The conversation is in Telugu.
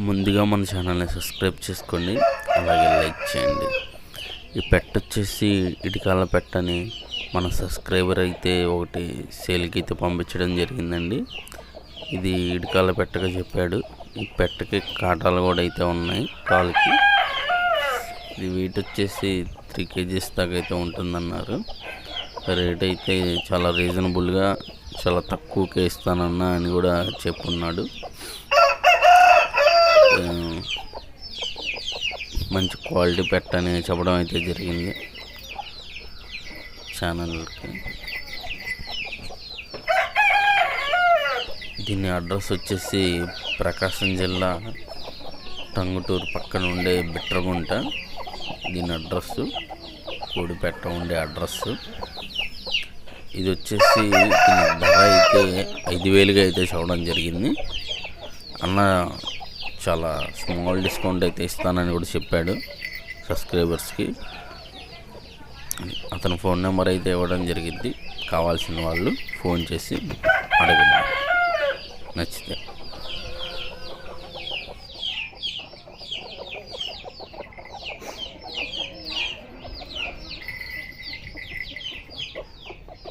ముందుగా మన ఛానల్ని సబ్స్క్రైబ్ చేసుకోండి, అలాగే లైక్ చేయండి. ఈ పెట్ట వచ్చేసి ఇటికాల పెట్టని మన సబ్స్క్రైబర్ అయితే ఒకటి సేల్కి అయితే పంపించడం జరిగిందండి. ఇది ఇటికాల పెట్టగా చెప్పాడు. ఈ పెట్టకి కాటాలు కూడా అయితే ఉన్నాయి కాలుకి. ఇది వెయిట్ వచ్చేసి 3 kgs దాకా అయితే ఉంటుందన్నారు. రేట్ అయితే చాలా రీజనబుల్గా, చాలా తక్కువకే ఇస్తానన్నా అని కూడా చెప్పున్నాడు. మంచి క్వాలిటీ పెట్టని చెప్పడం అయితే జరిగింది ఛానల్కి. దీని అడ్రస్ వచ్చేసి ప్రకాశం జిల్లా టంగుటూరు పక్కన ఉండే బిట్రగుంట. దీని అడ్రస్సు కోడిపెట్ట ఉండే అడ్రస్సు. ఇది వచ్చేసి దీని ధర అయితే 5,000గా అయితే చూడడం జరిగింది. అన్న చాలా స్మాల్ డిస్కౌంట్ అయితే ఇస్తానని కూడా చెప్పాడు సబ్స్క్రైబర్స్కి. అతని ఫోన్ నెంబర్ అయితే ఇవ్వడం జరిగింది. కావాల్సిన వాళ్ళు ఫోన్ చేసి అడగండి నచ్చితే.